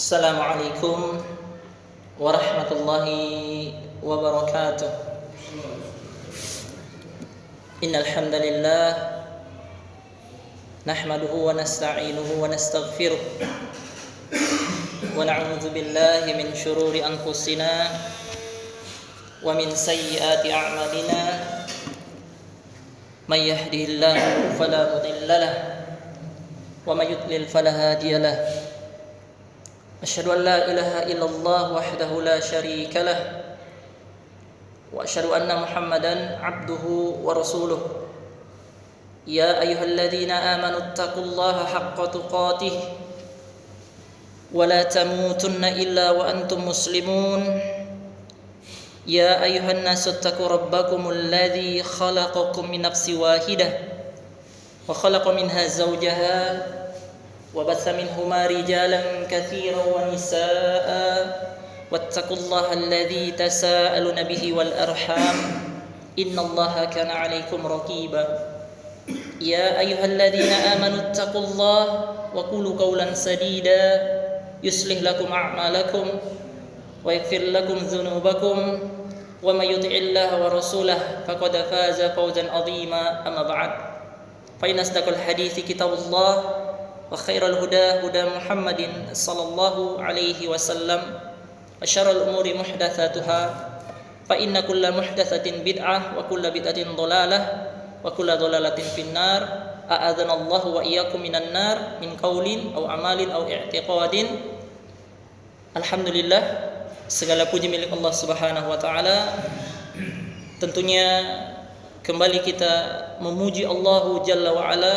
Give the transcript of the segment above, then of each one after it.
Assalamualaikum warahmatullahi wabarakatuh. Innal hamdalillah nahmaduhu wa nasta'inuhu wa nastaghfiruh wa na'udzu billahi min shururi anfusina wa min sayyiati a'malina. May yahdihillahu fala mudilla lahu wa may yudlil fala hadiya lahu. Asyhadu an la ilaha illallah wahdahu la syarika lah wa asyhadu anna Muhammadan abduhu wa rasuluh. Ya ayyuhalladzina amanu taqullaha haqqa tuqatih wa la tamutunna illa wa antum muslimun. Ya ayyuhan nasu taqu rabbakumul ladzi khalaqakum min nafsin wahidah wa khalaqa minha zawjaha وبث منهما رجالا كثيرا ونساء واتقوا الله الذي تساءلون به والأرحام إن الله كان عليكم رقيبا. يا أيها الذين آمنوا اتقوا الله وقولوا قولا سديدا يصلح لكم أعمالكم ويغفر لكم ذنوبكم ومن يطع الله ورسوله فقد فاز فوزا عظيما. أما بعد فإن أصدق الحديث كتاب الله وخير الهدى هدى محمد صلى الله عليه وسلم وشر الأمور محدثاتها فإن كل محدثة بدعة وكل بدعة ضلالة وكل ضلالة في النار. أعاذنا الله وإياكم من النار من قول أو عمل أو اعتقاد. Alhamdulillah, segala puji milik Allah Subhanahu wa taala. Tentunya kembali kita memuji Allah Jalla wa ala,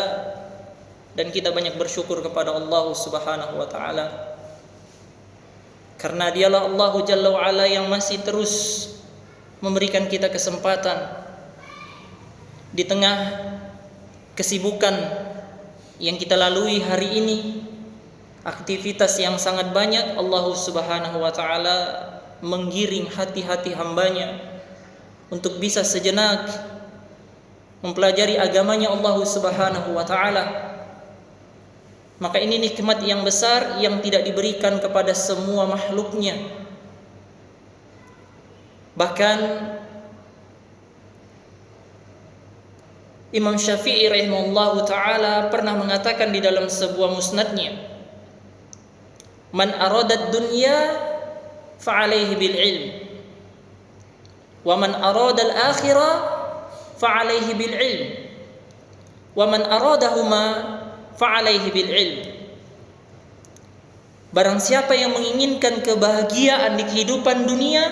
dan kita banyak bersyukur kepada Allah Subhanahu wa taala, karena dialah Allah Jalla wa ala yang masih terus memberikan kita kesempatan di tengah kesibukan yang kita lalui hari ini, aktivitas yang sangat banyak. Allah Subhanahu wa taala menggiring hati-hati hambanya untuk bisa sejenak mempelajari agamanya Allah Subhanahu wa taala. Maka ini nikmat yang besar yang tidak diberikan kepada semua makhluknya. Bahkan Imam Syafi'i rahimahullahu ta'ala pernah mengatakan di dalam sebuah musnadnya, man aradad dunya fa'alaihi bil ilm wa man aradal akhirah fa'alaihi bil ilm wa man aradahuma fa'alaihi bil ilm. Barang siapa yang menginginkan kebahagiaan di kehidupan dunia,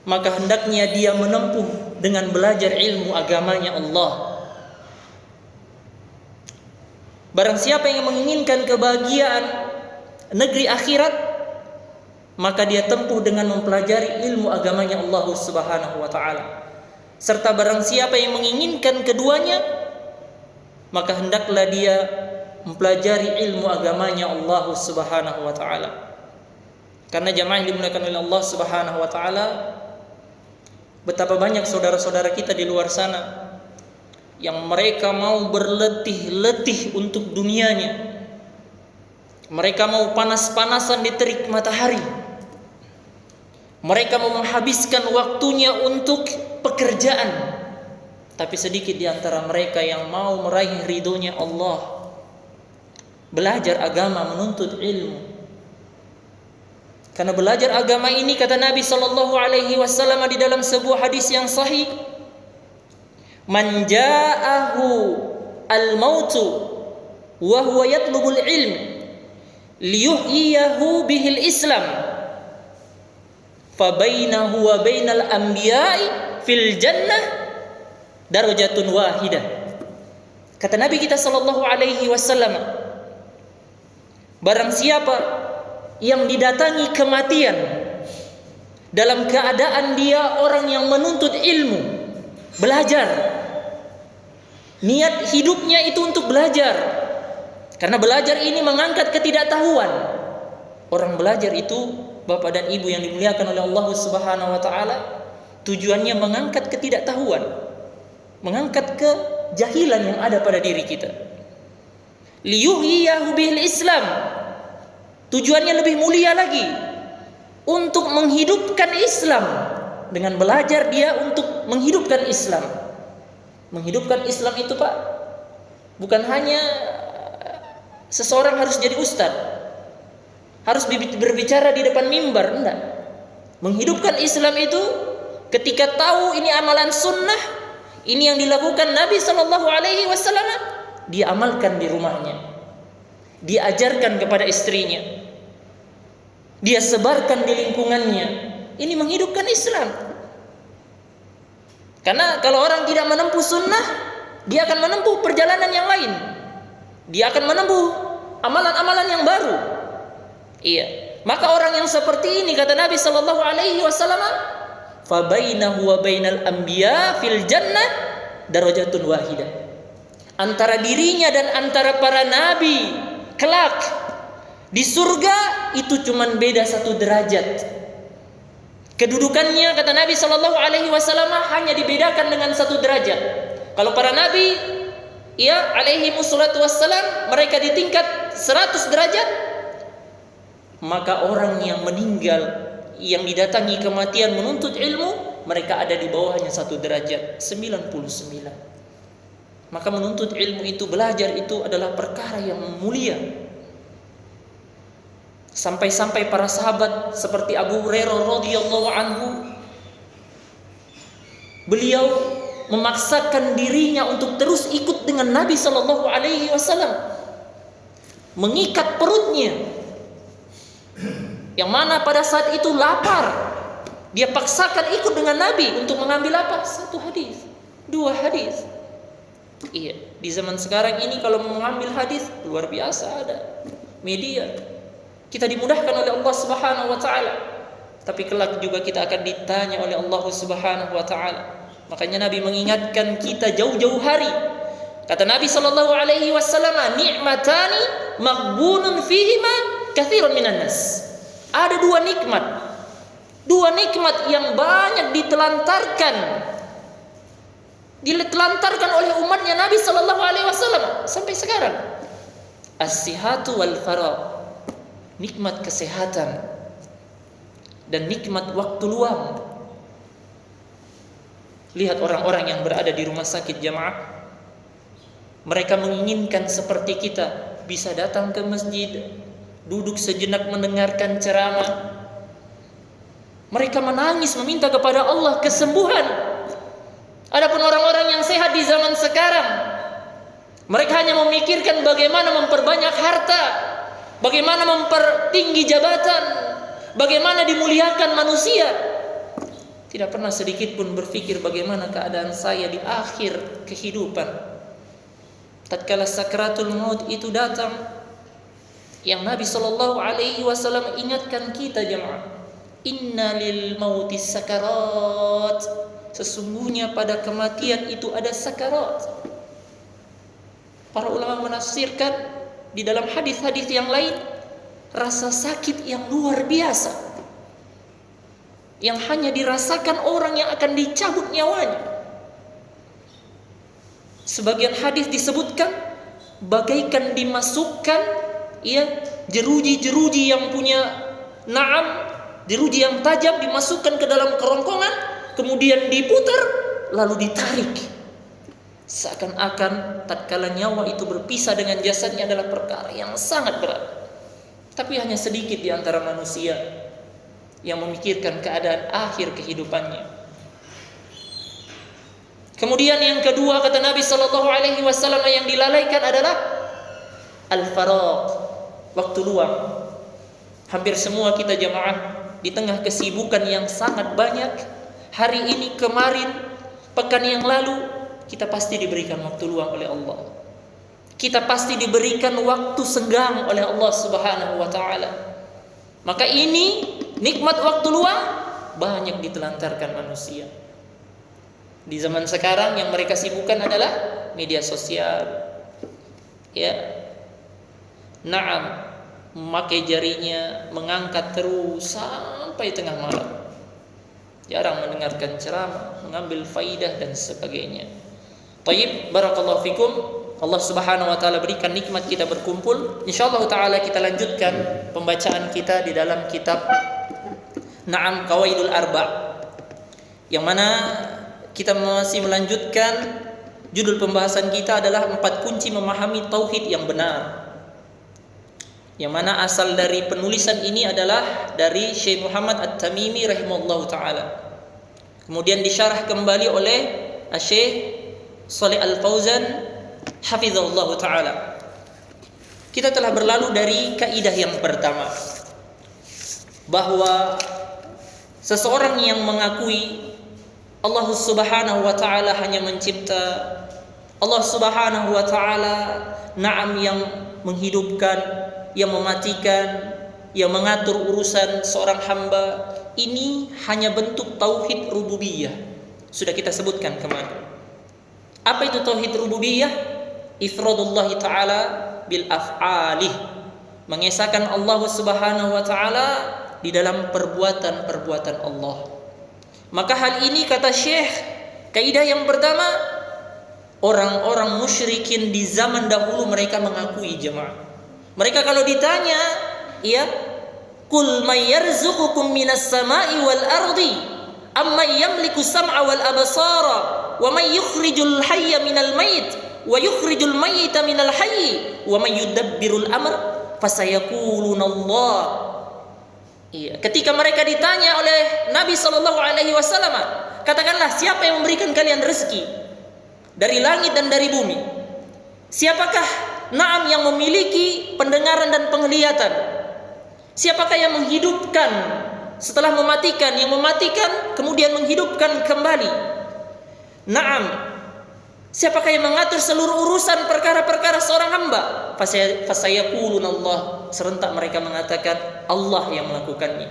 maka hendaknya dia menempuh dengan belajar ilmu agamanya Allah. Barang siapa yang menginginkan kebahagiaan negeri akhirat, maka dia tempuh dengan mempelajari ilmu agamanya Allah Subhanahu wa taala. Serta barang siapa yang menginginkan keduanya, maka hendaklah dia mempelajari ilmu agamanya Allah Subhanahu wa taala. Karena jamaah yang dimuliakan oleh Allah Subhanahu wa taala, betapa banyak saudara-saudara kita di luar sana yang mereka mau berletih-letih untuk dunianya. Mereka mau panas-panasan di terik matahari. Mereka mau menghabiskan waktunya untuk pekerjaan. Tapi sedikit di antara mereka yang mau meraih ridhonya Allah, belajar agama, menuntut ilmu. Karena belajar agama ini, kata Nabi sallallahu alaihi wasallam di dalam sebuah hadis yang sahih, man ja'ahu al-mautu wa huwa yatlubul ilm liyuhyiyahu bihil islam fa bainahu wa bainal anbiya'i fil jannah darajatun wahidah. Kata Nabi kita sallallahu alaihi wasallam, barang siapa yang didatangi kematian dalam keadaan dia orang yang menuntut ilmu, belajar, niat hidupnya itu untuk belajar, karena belajar ini mengangkat ketidaktahuan. Orang belajar itu, Bapak dan Ibu yang dimuliakan oleh Allah Subhanahu wa taala, tujuannya mengangkat ketidaktahuan, mengangkat kejahilan yang ada pada diri kita. Liyuhyiyahu bil Islam, Tujuannya lebih mulia lagi, untuk menghidupkan Islam. Dengan belajar dia untuk menghidupkan Islam. Menghidupkan Islam itu Pak, bukan hanya seseorang harus jadi ustaz, harus berbicara di depan mimbar, enggak. Menghidupkan Islam itu ketika tahu ini amalan sunnah, ini yang dilakukan Nabi SAW, dia amalkan di rumahnya, dia ajarkan kepada istrinya, dia sebarkan di lingkungannya. Ini menghidupkan Islam. Karena kalau orang tidak menempuh sunnah, dia akan menempuh perjalanan yang lain, dia akan menempuh amalan-amalan yang baru. Iya. Maka orang yang seperti ini, kata Nabi SAW, fa bainahu wa bainal anbiya fil jannah darajatun wahidah. Antara dirinya dan antara para nabi kelak di surga itu cuman beda 1 derajat. Kedudukannya, kata Nabi SAW, hanya dibedakan dengan 1 derajat. Kalau para nabi, ya alaihi wassalatu wassalam, mereka di tingkat 100 derajat, maka orang yang meninggal, yang didatangi kematian menuntut ilmu, mereka ada di bawahnya 1 derajat, 99. Maka menuntut ilmu itu, belajar itu adalah perkara yang mulia. Sampai-sampai para sahabat seperti Abu Hurairah radhiyallahu anhu, beliau memaksakan dirinya untuk terus ikut dengan Nabi SAW, mengikat perutnya, yang mana pada saat itu lapar, dia paksakan ikut dengan Nabi untuk mengambil apa? 1 hadis, 2 hadis. Iya, di zaman sekarang ini kalau mau mengambil hadis luar biasa, ada media. Kita dimudahkan oleh Allah Subhanahu wa taala. Tapi kelak juga kita akan ditanya oleh Allah Subhanahu wa taala. Makanya Nabi mengingatkan kita jauh-jauh hari. Kata Nabi sallallahu alaihi wasallam, "Ni'matani maghbunun fihima katsirun minan nas." Ada 2 nikmat. 2 nikmat yang banyak ditelantarkan oleh umatnya Nabi sallallahu alaihi wasallam sampai sekarang. As-sihhatu wal faragh. Nikmat kesehatan dan nikmat waktu luang. Lihat orang-orang yang berada di rumah sakit jamaah, mereka menginginkan seperti kita bisa datang ke masjid, duduk sejenak mendengarkan ceramah. Mereka menangis meminta kepada Allah kesembuhan. Adapun orang-orang yang sehat di zaman sekarang, mereka hanya memikirkan bagaimana memperbanyak harta, bagaimana mempertinggi jabatan, bagaimana dimuliakan manusia. Tidak pernah sedikit pun berpikir bagaimana keadaan saya di akhir kehidupan. Tatkala sakratul maut itu datang, yang Nabi SAW ingatkan kita jemaah, inna lil mauti sakarat. Sesungguhnya pada kematian itu ada sakarat. Para ulama menafsirkan di dalam hadis-hadis yang lain, rasa sakit yang luar biasa, yang hanya dirasakan orang yang akan dicabut nyawanya. Sebagian hadis disebutkan bagaikan dimasukkan jeruji-jeruji yang punya jeruji yang tajam dimasukkan ke dalam kerongkongan, kemudian diputar lalu ditarik. Seakan-akan tatkala nyawa itu berpisah dengan jasadnya adalah perkara yang sangat berat. Tapi hanya sedikit di antara manusia yang memikirkan keadaan akhir kehidupannya. Kemudian yang kedua, kata Nabi SAW, yang dilalaikan adalah al-faragh, waktu luang. Hampir semua kita jamaah di tengah kesibukan yang sangat banyak, hari ini, kemarin, pekan yang lalu, kita pasti diberikan waktu luang oleh Allah. Kita pasti diberikan waktu senggang oleh Allah Subhanahu wa taala. Maka ini nikmat waktu luang banyak ditelantarkan manusia. Di zaman sekarang yang mereka sibukkan adalah media sosial. Ya. Naam, memakai jarinya, mengangkat terus sampai tengah malam. Jarang mendengarkan ceramah, mengambil faidah dan sebagainya. Tayyib, barakallahu fikum. Allah Subhanahu wa taala berikan nikmat kita berkumpul. Insyaallah taala kita lanjutkan pembacaan kita di dalam kitab Qawaidul Arba', yang mana kita masih melanjutkan judul pembahasan kita adalah 4 kunci memahami tauhid yang benar. Yang mana asal dari penulisan ini adalah dari Syekh Muhammad At-Tamimi rahimahullahu taala. Kemudian disyarah kembali oleh Syekh Shalih Al-Fauzan hafizahullah ta'ala. Kita telah berlalu dari kaidah yang pertama, bahwa seseorang yang mengakui Allah Subhanahu wa ta'ala hanya mencipta, Allah Subhanahu wa ta'ala yang menghidupkan, yang mematikan, yang mengatur urusan seorang hamba, ini hanya bentuk tauhid rububiyah. Sudah kita sebutkan kemarin. Apa itu tauhid rububiyah? Ifradullah ta'ala bil af'alih, mengesahkan Allah Subhanahu wa ta'ala di dalam perbuatan-perbuatan Allah. Maka hal ini, kata Syekh, kaidah yang pertama, orang-orang musyrikin di zaman dahulu mereka mengakui, jemaah. Mereka kalau ditanya, Qul may yarzuqukum minas sama'i wal ardi amma yamliku sam'a wal absara wa may yukhrijul hayya minal mayit wa yukhrijul mayyita minal hayyi wa may yudabbirul amr fasayaquluna Allah. Ketika mereka ditanya oleh Nabi sallallahu alaihi wasallam, katakanlah, siapa yang memberikan kalian rezeki dari langit dan dari bumi? Siapakah yang memiliki pendengaran dan penglihatan? Siapakah yang menghidupkan setelah mematikan, yang mematikan kemudian menghidupkan kembali? Siapakah yang mengatur seluruh urusan perkara-perkara seorang hamba? Fasayaquluna Allah. Serentak mereka mengatakan Allah yang melakukannya.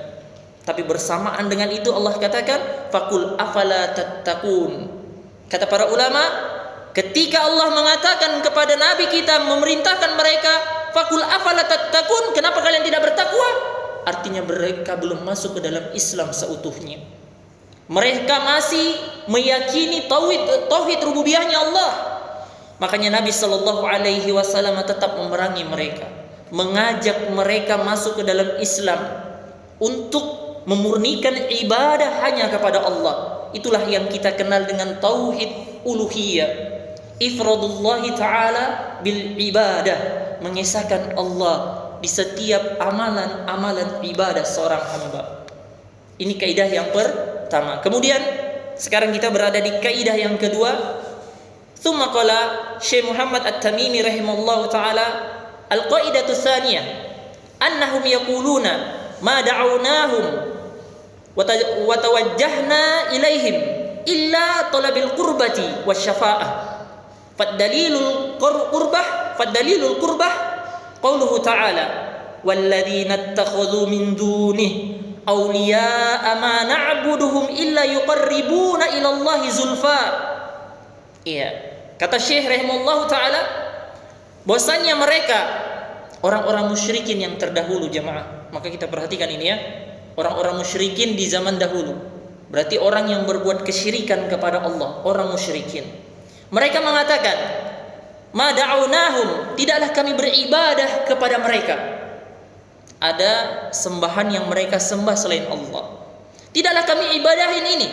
Tapi bersamaan dengan itu Allah katakan, faqul afala tattaqun. Kata para ulama, ketika Allah mengatakan kepada Nabi kita, memerintahkan mereka, faqul afala tattaqun, kenapa kalian tidak bertakwa? Artinya mereka belum masuk ke dalam Islam seutuhnya. Mereka masih meyakini tauhid rububiyahnya Allah. Makanya Nabi sallallahu alaihi wasallam tetap memerangi mereka, mengajak mereka masuk ke dalam Islam untuk memurnikan ibadah hanya kepada Allah. Itulah yang kita kenal dengan tauhid uluhiyah. Ifradullah ta'ala bil ibadah, mengesahkan Allah di setiap amalan-amalan ibadah seorang hamba. Ini kaidah yang pertama. Kemudian sekarang kita berada di kaidah yang kedua. Tsumma qala Syekh Muhammad At-Tamimi rahimahullahu taala, al-qaidatu tsaniyah annahum yaquluna ma da'awnahum wa tawajjahna ilaihim illa talabil qurbati wasyafa'ah. Fadalilul qurbah qauluhu ta'ala walladzina ittakhadhu min dunihi awliya'a ma na'buduhum illa yuqarribuna ila Allahi zulfa. Kata Syekh rahimahullahu taala, bahwasanya mereka orang-orang musyrikin yang terdahulu, jemaah. Maka kita perhatikan ini ya. Orang-orang musyrikin di zaman dahulu, berarti orang yang berbuat kesyirikan kepada Allah, orang musyrikin. Mereka mengatakan, ma da'awnahum, tidaklah kami beribadah kepada mereka. Ada sembahan yang mereka sembah selain Allah. Tidaklah kami ibadahin ini.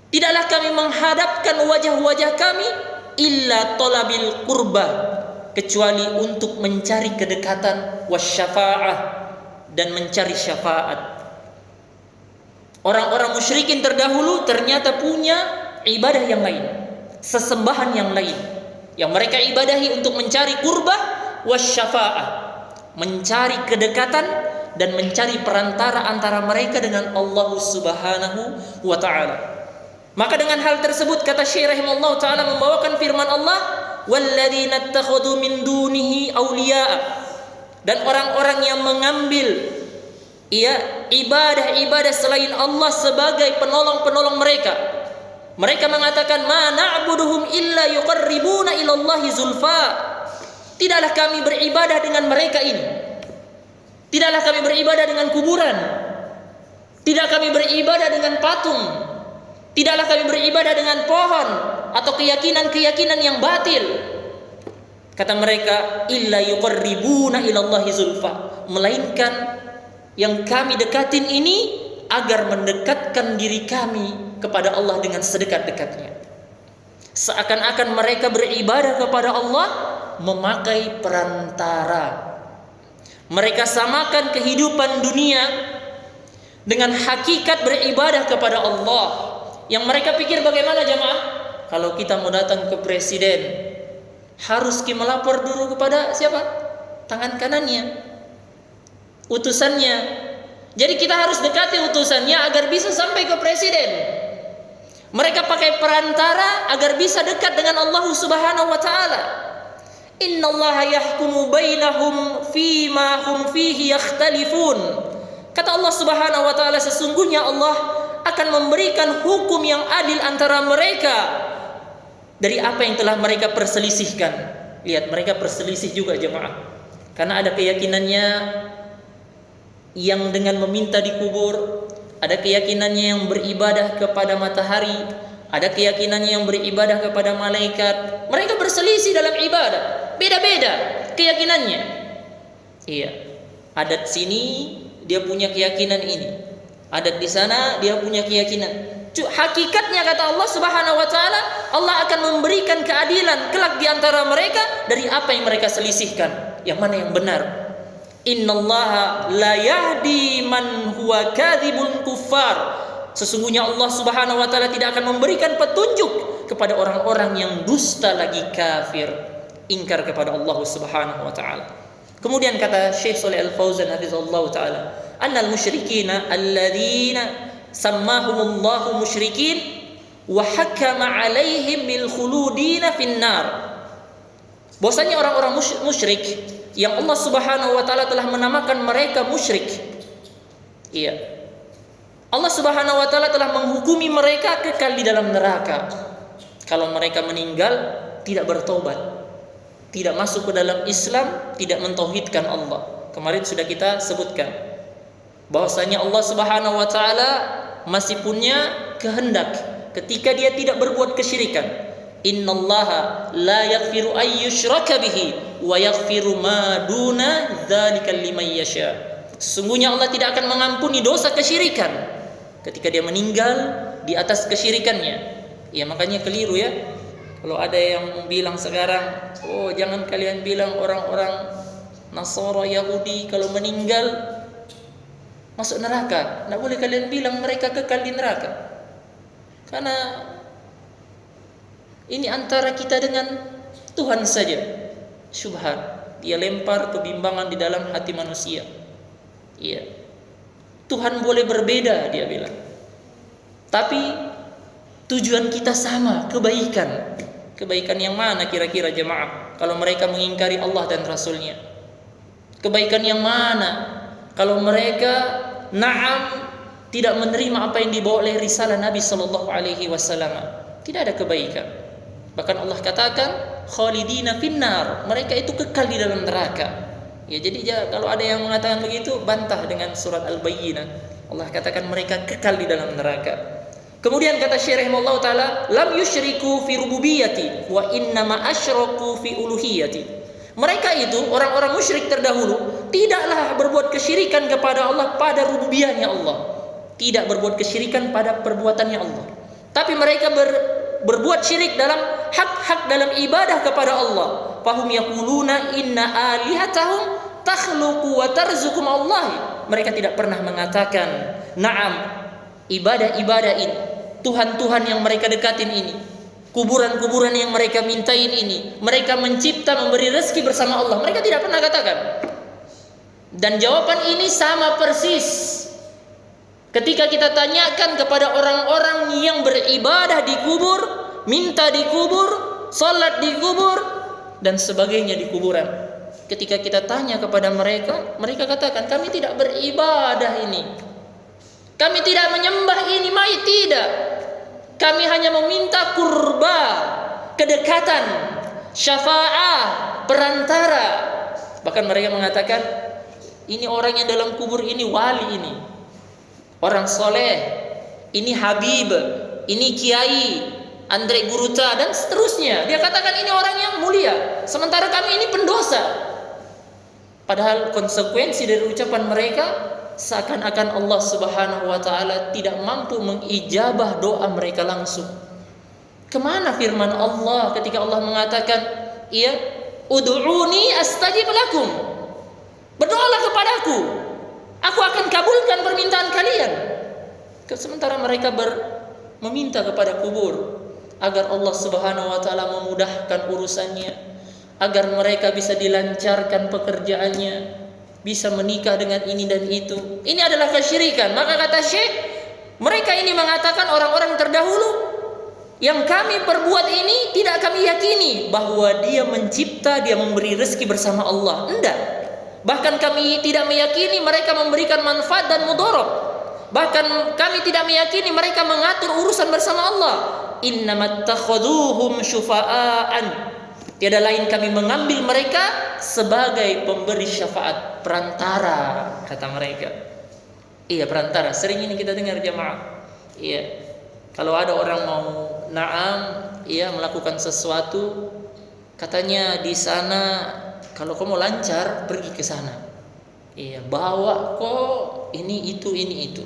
Tidaklah kami menghadapkan wajah-wajah kami illa talabil qurbah, kecuali untuk mencari kedekatan, wasyafa'ah, dan mencari syafaat. Orang-orang musyrikin terdahulu ternyata punya ibadah yang lain, sesembahan yang lain, yang mereka ibadahi untuk mencari qurbah wasyafa'ah, mencari kedekatan dan mencari perantara antara mereka dengan Allah Subhanahu wa ta'ala. Maka dengan hal tersebut, kata Syekh rahimahullah ta'ala membawakan firman Allah, walladzina ittakhadhu min dunihi awliya'a, dan orang-orang yang mengambil ibadah-ibadah selain Allah sebagai penolong-penolong mereka. Mereka mengatakan, ma na'buduhum illa yuqarribuna ila Allahi zulfa. Tidaklah kami beribadah dengan mereka ini. Tidaklah kami beribadah dengan kuburan. Tidak kami beribadah dengan patung. Tidaklah kami beribadah dengan pohon atau keyakinan-keyakinan yang batil. Kata mereka, illa yuqarribuna ilallahi zulfa, melainkan yang kami dekatin ini agar mendekatkan diri kami kepada Allah dengan sedekat-dekatnya. Seakan-akan mereka beribadah kepada Allah memakai perantara. Mereka samakan kehidupan dunia dengan hakikat beribadah kepada Allah. Yang mereka pikir bagaimana jamaah? Kalau kita mau datang ke presiden, harus kita melapor dulu kepada siapa? Tangan kanannya, utusannya. Jadi kita harus dekati utusannya agar bisa sampai ke presiden. Mereka pakai perantara agar bisa dekat dengan Allah Subhanahu wa taala. Innallaha yahkumu bainahum fima hum fihi yakhtalifun. Kata Allah Subhanahu wa taala, sesungguhnya Allah akan memberikan hukum yang adil antara mereka dari apa yang telah mereka perselisihkan. Lihat, mereka perselisih juga jemaah. Karena ada keyakinannya yang dengan meminta dikubur, ada keyakinannya yang beribadah kepada matahari, ada keyakinannya yang beribadah kepada malaikat. Mereka berselisih dalam ibadah, beda-beda keyakinannya. Iya, adat sini dia punya keyakinan ini, adat di sana dia punya keyakinan. Hakikatnya kata Allah Subhanahu wa taala, Allah akan memberikan keadilan kelak di antara mereka dari apa yang mereka selisihkan. Yang mana yang benar? Innallaha la yahdi man huwa kadzibun kuffar. Sesungguhnya Allah Subhanahu wa taala tidak akan memberikan petunjuk kepada orang-orang yang dusta lagi kafir, ingkar kepada Allah Subhanahu wa taala. Kemudian kata Syekh Shalih Al-Fauzan hafizallahu taala, annal musyrikina alladzina sammahumullahu musyrikin wa hakama alaihim bil khuludina finnar. Bahwasanya orang-orang musyrik yang Allah Subhanahu wa taala telah menamakan mereka musyrik. Iya. Allah Subhanahu wa taala telah menghukumi mereka kekal di dalam neraka. Kalau mereka meninggal tidak bertobat, tidak masuk ke dalam Islam, tidak mentauhidkan Allah. Kemarin sudah kita sebutkan bahwasanya Allah Subhanahu wa taala masih punya kehendak ketika dia tidak berbuat kesyirikan. Innallaha la yaghfiru ay yushraka bihi wa yaghfiru ma duna dzalika liman yasha. Sesungguhnya Allah tidak akan mengampuni dosa kesyirikan ketika dia meninggal di atas kesyirikannya. Ya, makanya keliru ya kalau ada yang bilang sekarang, oh jangan kalian bilang orang-orang Nasara Yahudi kalau meninggal masuk neraka. Tidak boleh kalian bilang mereka kekal di neraka. Karena ini antara kita dengan Tuhan saja. Syubhat. Dia lempar kebimbangan di dalam hati manusia. Iya. Tuhan boleh berbeda, dia bilang. Tapi tujuan kita sama, kebaikan. Kebaikan yang mana kira-kira jemaah? Kalau mereka mengingkari Allah dan Rasulnya. Kebaikan yang mana? Kalau mereka tidak menerima apa yang dibawa oleh risalah Nabi sallallahu alaihi wasallam, tidak ada kebaikan. Bahkan Allah katakan khalidina finnar, mereka itu kekal di dalam neraka. Ya, jadi kalau ada yang mengatakan begitu, bantah dengan surat Al-Bayyinah. Allah katakan mereka kekal di dalam neraka. Kemudian kata Syekh rahimahullah taala, lam yusyriku fi rububiyyati wa innama asyraku fi uluhiyyati. Mereka itu orang-orang musyrik terdahulu tidaklah berbuat kesyirikan kepada Allah pada rububiyahnya Allah, tidak berbuat kesyirikan pada perbuatannya Allah, tapi mereka berbuat syirik dalam hak-hak dalam ibadah kepada Allah. Fahum yaquluna inna alihatahum takhluqu wa tarzuqu Allah. Mereka tidak pernah mengatakan, na'am, ibadah-ibadah ini, Tuhan-Tuhan yang mereka dekatin ini, kuburan-kuburan yang mereka mintain ini, mereka mencipta, memberi rezeki bersama Allah. Mereka tidak pernah katakan. Dan jawaban ini sama persis ketika kita tanyakan kepada orang-orang yang beribadah di kubur, minta di kubur, salat di kubur dan sebagainya di kuburan. Ketika kita tanya kepada mereka, mereka katakan, kami tidak beribadah ini, kami tidak menyembah ini mayit, tidak. Kami hanya meminta kurba, kedekatan, syafa'ah, perantara. Bahkan mereka mengatakan, ini orang yang dalam kubur ini wali, ini orang soleh, ini habib, ini kiai, Andre Guruta dan seterusnya. Dia katakan ini orang yang mulia, sementara kami ini pendosa. Padahal konsekuensi dari ucapan mereka seakan-akan Allah Subhanahu wa taala tidak mampu mengijabah doa mereka langsung. Kemana firman Allah ketika Allah mengatakan, "Ya, ud'uni astajib lakum." Berdoalah kepadaku, aku akan kabulkan permintaan kalian. Sementara mereka meminta kepada kubur agar Allah Subhanahu wa taala memudahkan urusannya, agar mereka bisa dilancarkan pekerjaannya, bisa menikah dengan ini dan itu. Ini adalah kesyirikan. Maka kata Syekh, mereka ini mengatakan orang-orang terdahulu, yang kami perbuat ini tidak kami yakini bahwa dia mencipta, dia memberi rezeki bersama Allah. Enggak. Bahkan kami tidak meyakini mereka memberikan manfaat dan mudarat. Bahkan kami tidak meyakini mereka mengatur urusan bersama Allah. Innamattakhaduhum syufa'an. Tiada lain kami mengambil mereka sebagai pemberi syafaat, perantara, kata mereka. Iya, perantara. Sering ini kita dengar jamaah. Iya. Kalau ada orang mau melakukan sesuatu, katanya di sana kalau kau mau lancar pergi ke sana. Iya, bawa kok ini itu.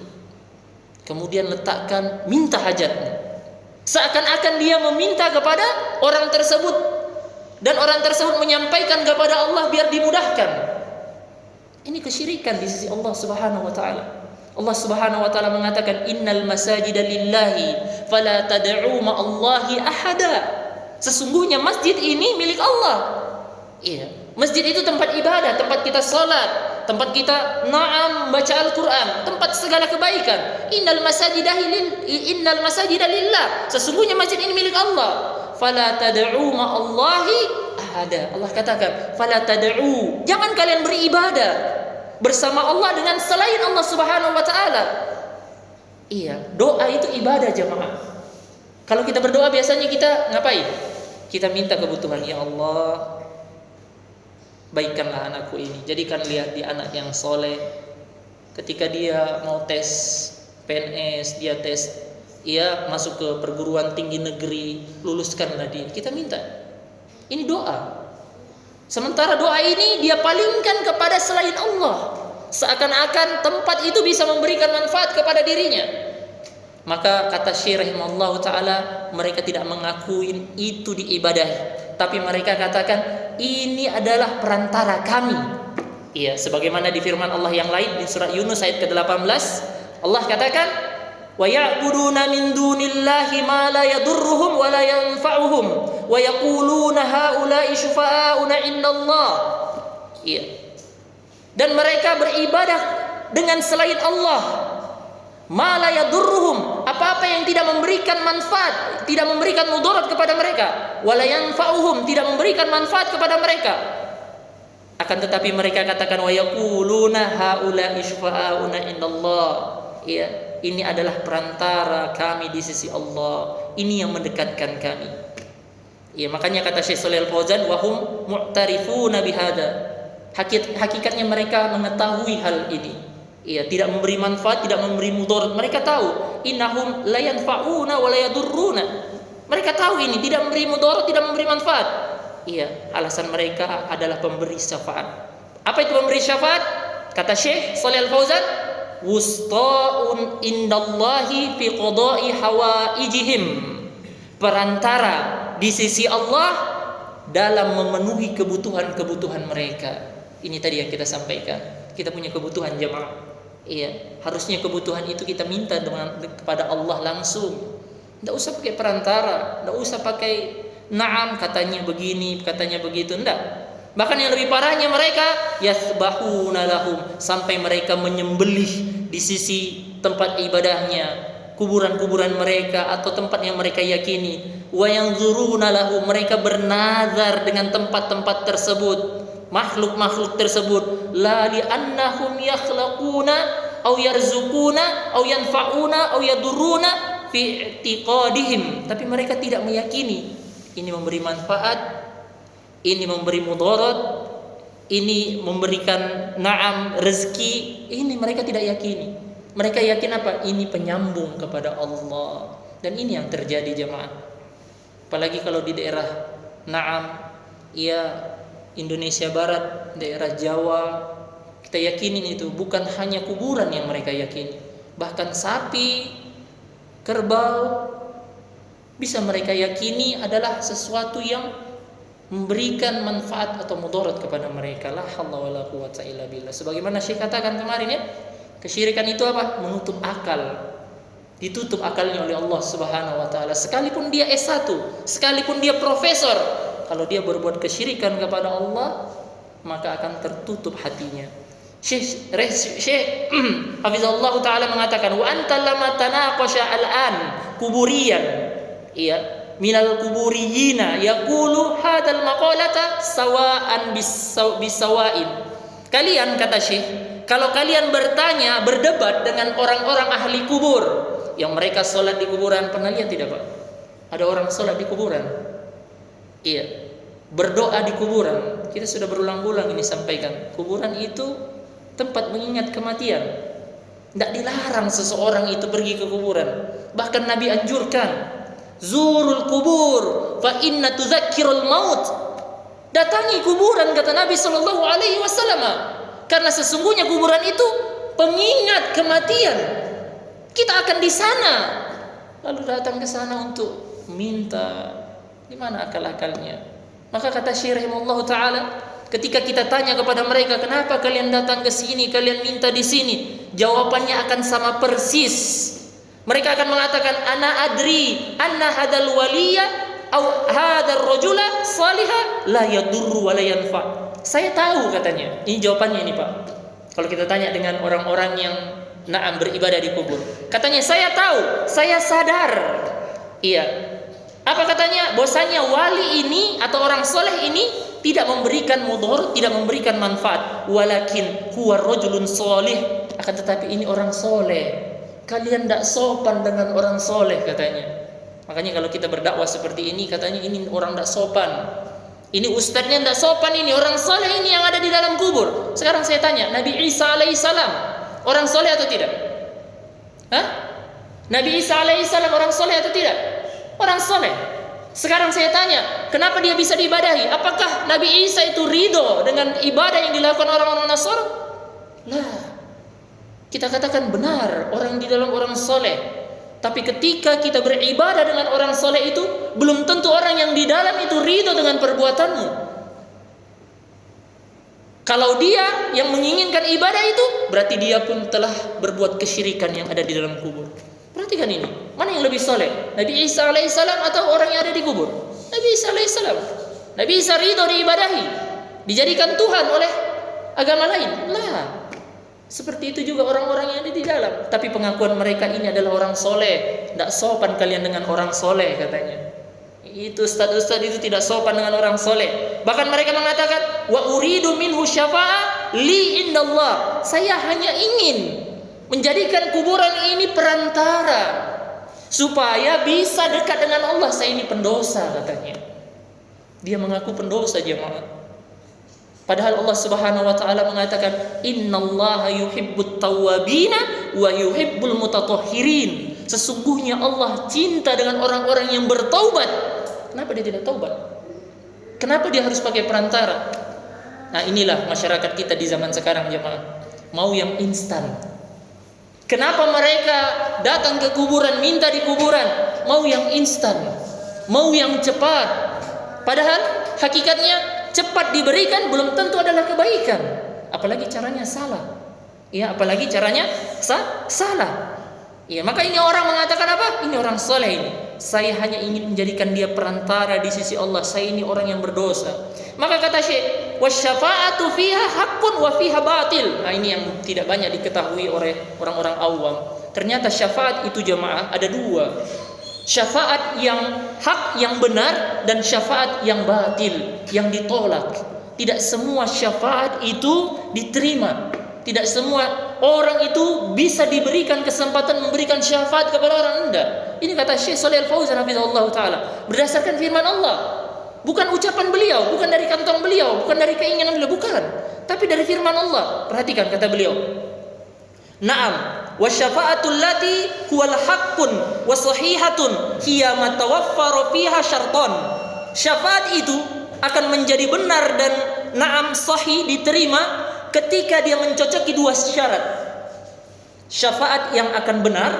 Kemudian letakkan, minta hajatmu. Seakan-akan dia meminta kepada orang tersebut dan orang tersebut menyampaikan kepada Allah biar dimudahkan. Ini kesyirikan di sisi Allah Subhanahu wa taala. Allah Subhanahu wa taala mengatakan, "Innal masajida lillahi fala tad'u ma'allahi ahada." Sesungguhnya masjid ini milik Allah. Iya, masjid itu tempat ibadah, tempat kita salat, tempat kita baca Al-Qur'an, tempat segala kebaikan. Innal masajida lillah. Sesungguhnya masjid ini milik Allah. Fala tad'u ma'allahi ahada. Allah katakan, "Fala tad'u." Jangan kalian beribadah bersama Allah dengan selain Allah Subhanahu wa taala. Iya, doa itu ibadah jamaah. Kalau kita berdoa biasanya kita ngapain? Kita minta kebutuhan, ya Allah, baikkanlah anakku ini, jadikan lihat dia anak yang soleh. Ketika dia mau tes PNS, dia tes masuk ke perguruan tinggi negeri, luluskanlah dia. Kita minta. Ini doa. Sementara doa ini dia palingkan kepada selain Allah, seakan-akan tempat itu bisa memberikan manfaat kepada dirinya. Maka kata Syekh rahimahullah ta'ala, mereka tidak mengakui itu diibadahi, tapi mereka katakan ini adalah perantara kami. Iya, sebagaimana di firman Allah yang lain di surat Yunus ayat ke-18, Allah katakan, "Wa ya'buduna min dunillahi ma la yadurruhum wa la yanfa'uhum wa yaquluna haula'i syufa'auna indallah." Iya. Dan mereka beribadah dengan selain Allah, ma la yadurruhum, apa-apa yang tidak memberikan manfaat, tidak memberikan mudarat kepada mereka, wa la yanfa'uhum, tidak memberikan manfaat kepada mereka. Akan tetapi mereka katakan, wa yaquluna haula'i syufa'auna indallah. Iya, ini adalah perantara kami di sisi Allah. Ini yang mendekatkan kami. Ya, makanya kata Syekh Shalih Al-Fauzan, wahum mu'tarifuna bihada. Hakikatnya mereka mengetahui hal ini. Ya, tidak memberi manfaat, tidak memberi mudarat. Mereka tahu, innahum la yanfa'una wa la yadurruna. Mereka tahu ini tidak memberi mudarat, tidak memberi manfaat. Iya, alasan mereka adalah pemberi syafaat. Apa itu pemberi syafaat? Kata Syekh Shalih Al-Fauzan, wusta'un indallahi fi qada'i hawaijihim, perantara di sisi Allah dalam memenuhi kebutuhan-kebutuhan mereka. Ini tadi yang kita sampaikan. Kita punya kebutuhan jemaah. Iya, harusnya kebutuhan itu kita minta kepada Allah langsung. Enggak usah pakai perantara, enggak usah pakai katanya begini, katanya begitu, enggak. Bahkan yang lebih parahnya mereka yasbahuna lahum, sampai mereka menyembelih di sisi tempat ibadahnya, kuburan-kuburan mereka atau tempat yang mereka yakini. Wa yanzuruna lahum, mereka bernazar dengan tempat-tempat tersebut, makhluk-makhluk tersebut, la li annahum yakhlaquna aw yarzuquna aw yanfa'una aw yadurruna fi i'tiqadihim, tapi mereka tidak meyakini ini memberi manfaat, ini memberi mudarat, ini memberikan rezeki. Ini mereka tidak yakini. Mereka yakin apa? Ini penyambung kepada Allah. Dan ini yang terjadi jemaah. Apalagi kalau di daerah Indonesia Barat, daerah Jawa, kita yakinin itu bukan hanya kuburan yang mereka yakini, bahkan sapi, kerbau bisa mereka yakini adalah sesuatu yang memberikan manfaat atau mudarat kepada mereka. La haula wala quwata illa billah. Sebagaimana Syekh katakan kemarin ya, kesyirikan itu apa? Menutup akal. Ditutup akalnya oleh Allah Subhanahu wa taala. Sekalipun dia S1, sekalipun dia profesor, kalau dia berbuat kesyirikan kepada Allah, maka akan tertutup hatinya. Syekh Hafizahullah taala mengatakan, "Wa anta lama tanaqasha al-an kuburiyan." Iya, minal kuburiyina yaqulu hadal maqalata sawaan bisawain. Kalian, kata Syekh, kalau kalian berdebat dengan orang-orang ahli kubur yang mereka sholat di kuburan, pernah lihat tidak Pak? Ada orang sholat di kuburan? Iya, berdoa di kuburan. Kita sudah berulang-ulang ini sampaikan. Kuburan itu tempat mengingat kematian. Tidak dilarang seseorang itu pergi ke kuburan. Bahkan Nabi anjurkan, zurul kubur fa inna tudzakkirul maut. Datangi kuburan, kata Nabi sallallahu alaihi wasallam, karena sesungguhnya kuburan itu pengingat kematian. Kita akan di sana. Lalu datang ke sana untuk minta. Di mana akal-akalnya? Maka kata Syekh rahimahullah taala, ketika kita tanya kepada mereka, kenapa kalian datang ke sini, kalian minta di sini? Jawabannya akan sama persis. Mereka akan mengatakan, ana adri anna hadal waliya au hadar rajula salihah la yadurru wa la yanfa. Saya tahu, katanya. Ini jawabannya ini Pak. Kalau kita tanya dengan orang-orang yang beribadah di kubur, katanya saya tahu, saya sadar. Iya. Apa katanya? Bahwasanya wali ini atau orang soleh ini tidak memberikan mudarat, tidak memberikan manfaat. Walakin huwa rajulun solih. Akan tetapi ini orang soleh. Kalian tidak sopan dengan orang soleh, katanya. Makanya kalau kita berdakwah seperti ini, katanya ini orang tidak sopan. Ini ustadznya tidak sopan, ini orang soleh ini yang ada di dalam kubur. Sekarang saya tanya, Nabi Isa alaihissalam orang soleh atau tidak? Hah? Nabi Isa alaihissalam orang soleh atau tidak? Orang soleh. Sekarang saya tanya, kenapa dia bisa diibadahi? Apakah Nabi Isa itu ridho dengan ibadah yang dilakukan orang-orang Nasara? Lah, kita katakan benar, orang di dalam orang soleh. Tapi ketika kita beribadah dengan orang soleh itu, belum tentu orang yang di dalam itu ridho dengan perbuatanmu. Kalau dia yang menginginkan ibadah itu, berarti dia pun telah berbuat kesyirikan yang ada di dalam kubur. Perhatikan ini, mana yang lebih soleh? Nabi Isa alaihissalam atau orang yang ada di kubur? Nabi Isa alaihissalam. Nabi Isa ridho diibadahi, dijadikan Tuhan oleh agama lain. Lah, seperti itu juga orang-orang yang ada di dalam. Tapi pengakuan mereka ini adalah orang soleh. Tidak sopan kalian dengan orang soleh, katanya. Itu ustaz-ustaz itu tidak sopan dengan orang soleh. Bahkan mereka mengatakan, wa uridu minhu syafa'ah li indallah. Saya hanya ingin menjadikan kuburan ini perantara supaya bisa dekat dengan Allah. Saya ini pendosa, katanya. Dia mengaku pendosa, jemaah. Padahal Allah Subhanahu wa taala mengatakan, innallaha yuhibbut tawwabina wa yuhibbul mutatahhirin. Sesungguhnya Allah cinta dengan orang-orang yang bertaubat. Kenapa dia tidak taubat? Kenapa dia harus pakai perantara? Nah, inilah masyarakat kita di zaman sekarang, jemaah. Mau yang instan. Kenapa mereka datang ke kuburan, minta di kuburan? Mau yang instan, mau yang cepat. Padahal hakikatnya cepat diberikan belum tentu adalah kebaikan. Apalagi caranya salah. Ya, apalagi caranya salah. Ya, maka ini orang mengatakan apa? Ini orang soleh ini. Saya hanya ingin menjadikan dia perantara di sisi Allah. Saya ini orang yang berdosa. Maka kata Syekh, wasyafa'atu fiha haqqun wa fiha batil. Nah, ini yang tidak banyak diketahui oleh orang-orang awam. Ternyata syafaat itu, jemaah, ada dua. Syafaat yang hak, yang benar, dan syafaat yang batil, yang ditolak. Tidak semua syafaat itu diterima. Tidak semua orang itu bisa diberikan kesempatan memberikan syafaat kepada orang. Enggak. Ini kata Syekh Shalih Al-Fauzan hafizahullah taala, berdasarkan firman Allah. Bukan ucapan beliau, bukan dari kantong beliau, bukan dari keinginan beliau, bukan. Tapi dari firman Allah. Perhatikan kata beliau. Naam, wa syafa'atul lati huwal haqqun wa sahihatun hiya ma tawaffara fiha syarton. Syafaat itu akan menjadi benar dan na'am sahih diterima ketika dia mencocoki dua syarat. Syafaat yang akan benar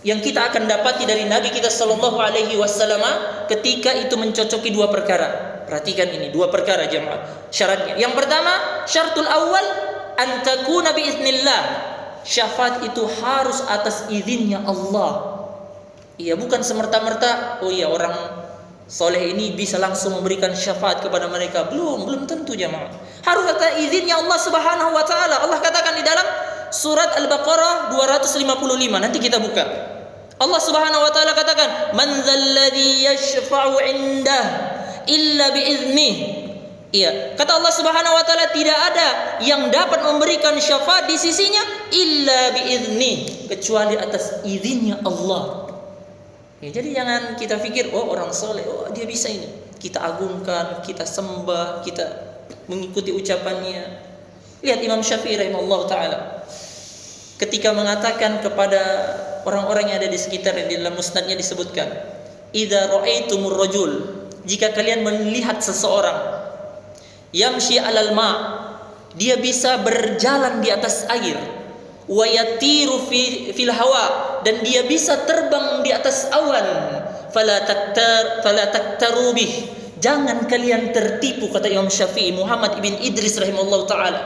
yang kita akan dapati dari Nabi kita sallallahu alaihi wasallam ketika itu mencocoki dua perkara. Perhatikan ini dua perkara jemaah syaratnya. Yang pertama, syaratul awal an takuna bi idznillah. Syafaat itu harus atas izinnya Allah. Iya, bukan semerta-merta oh iya orang soleh ini bisa langsung memberikan syafaat kepada mereka. Belum tentu jemaah. Harus atas izinnya Allah Subhanahu wa taala. Allah katakan di dalam surat Al-Baqarah 255. Nanti kita buka. Allah Subhanahu wa taala katakan, "Man dzalladzi yashfa'u 'indah illa bi'idznih." Iya, kata Allah Subhanahu wa taala tidak ada yang dapat memberikan syafaat di sisinya illa bi'idznih, kecuali atas izinnya Allah. Ya, jadi jangan kita pikir oh orang soleh, oh dia bisa ini. Kita agungkan, kita sembah, kita mengikuti ucapannya. Lihat Imam Syafi'i rahimahullah taala ketika mengatakan kepada orang-orang yang ada di sekitar yang di dalam musnadnya disebutkan, "Idza ra'aitumur rajul," jika kalian melihat seseorang yamshi 'alal ma', dia bisa berjalan di atas air, wa yatiru fil hawa, dan dia bisa terbang di atas awan, fala taktaru bih, jangan kalian tertipu, kata Imam Syafi'i Muhammad ibn Idris rahimahullah taala.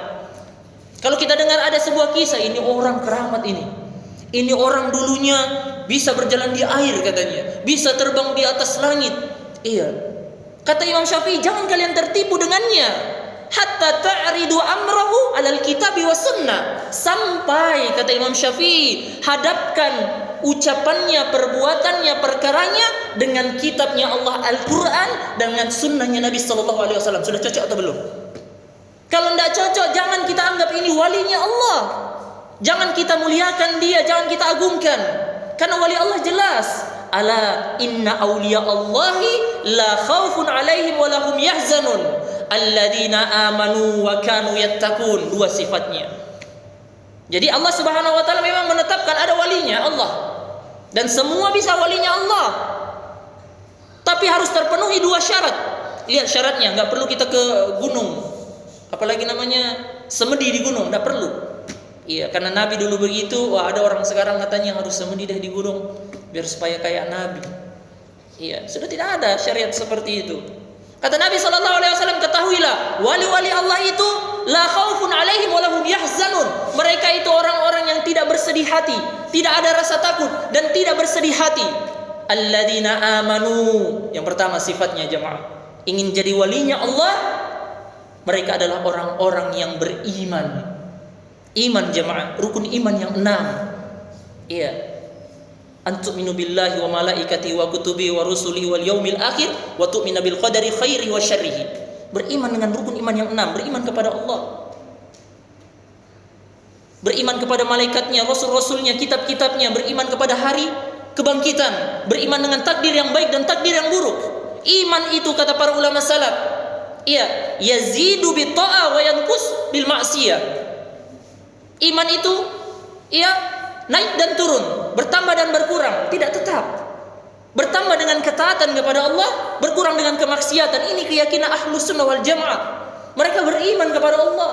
Kalau kita dengar ada sebuah kisah, ini orang keramat ini orang dulunya bisa berjalan di air katanya, bisa terbang di atas langit. Iya, kata Imam Syafi'i, jangan kalian tertipu dengannya. Hatta ta'ridu amrahu 'alal kitabi was sunnah. Sampai kata Imam Syafi'i, hadapkan ucapannya, perbuatannya, perkaranya dengan kitabnya Allah Al-Qur'an, dengan sunnahnya Nabi sallallahu alaihi wasallam. Sudah cocok atau belum? Kalau tidak cocok, jangan kita anggap ini walinya Allah. Jangan kita muliakan dia, jangan kita agungkan. Karena wali Allah jelas, ala inna awliya Allahi la khaufun alaihim wa lahum yahzanun alladzina amanu wa kanu yattaqun. Dua sifatnya. Jadi Allah Subhanahu wa taala memang menetapkan ada walinya Allah. Dan semua bisa walinya Allah. Tapi harus terpenuhi dua syarat. Lihat syaratnya, enggak perlu kita ke gunung. Apalagi namanya semedi di gunung, enggak perlu. Iya, karena Nabi dulu begitu. Wah, ada orang sekarang katanya harus semedi di gunung biar supaya kayak Nabi. Iya, sudah tidak ada syariat seperti itu. Kata Nabi sallallahu alaihi wasallam, ketahuilah, wali-wali Allah itu la khaufun alaihim wa lahum yahzanun. Mereka itu orang-orang yang tidak bersedih hati, tidak ada rasa takut dan tidak bersedih hati. Alladzina amanu. Yang pertama sifatnya jemaah, ingin jadi walinya Allah, mereka adalah orang-orang yang beriman. Iman jemaah, rukun iman yang 6. Iya. Antu'minu billahi wa malaikati wa kutubi wa rusuli wal yaumil akhir wa tu'minu bil qadari khairi wa syarrihi. Beriman dengan rukun iman yang 6, beriman kepada Allah. Beriman kepada malaikatnya, rasul-rasulnya, kitab-kitabnya, beriman kepada hari kebangkitan, beriman dengan takdir yang baik dan takdir yang buruk. Iman itu kata para ulama salaf, iya, yazidu bi ta'a wa yanqus bil ma'siyah. Iman itu iya naik dan turun, bertambah dan berkurang, tidak tetap. Bertambah dengan ketaatan kepada Allah, berkurang dengan kemaksiatan. Ini keyakinan Ahlus Sunnah wal Jamaah. Mereka beriman kepada Allah.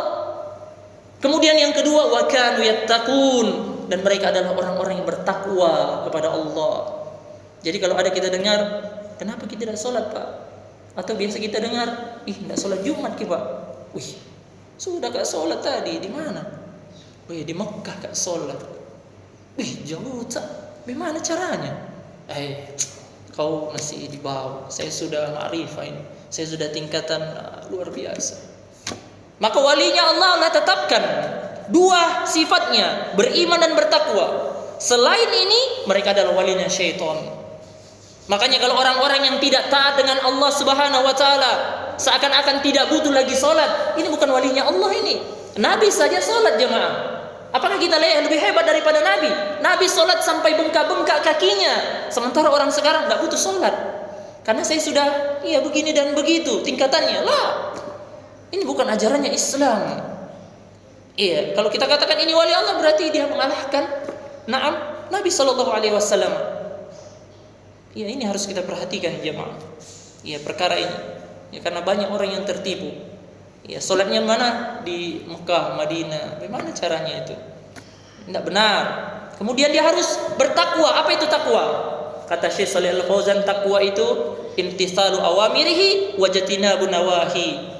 Kemudian yang kedua, wa kanu yattaqun, dan mereka adalah orang-orang yang bertakwa kepada Allah. Jadi kalau ada kita dengar, kenapa kita tidak sholat Pak? Atau biasa kita dengar, tidak sholat Jumat kita Pak. Wih, sudah kak sholat tadi, di mana? Wih, di Mekah kak sholat. Wih, jauh tak? Bagaimana caranya? Kau masih di bawah. Saya sudah ma'rifah ini. Saya sudah tingkatan luar biasa. Maka walinya Allah tetapkan dua sifatnya, beriman dan bertakwa. Selain ini, mereka adalah walinya syaitan. Makanya kalau orang-orang yang tidak taat dengan Allah Subhanahu wa taala, seakan-akan tidak butuh lagi salat, ini bukan walinya Allah ini. Nabi saja salat jemaah. Apakah kita lebih hebat daripada Nabi? Nabi salat sampai bengkak-bengkak kakinya. Sementara orang sekarang enggak butuh salat. Karena saya sudah begini dan begitu tingkatannya. Lah. Ini bukan ajarannya Islam. Iya, kalau kita katakan ini wali Allah berarti dia mengalahkan Nabi sallallahu alaihi wasallam. Iya, ini harus kita perhatikan jemaah. Iya, perkara ini. Ya, karena banyak orang yang tertipu. Ya, salatnya mana? Di Mekah, Madinah. Bagaimana caranya itu? Tidak benar. Kemudian dia harus bertakwa. Apa itu takwa? Kata Syekh Shalih Al Fauzan, takwa itu imtithalu awamirihi wa jatinabu nawahi.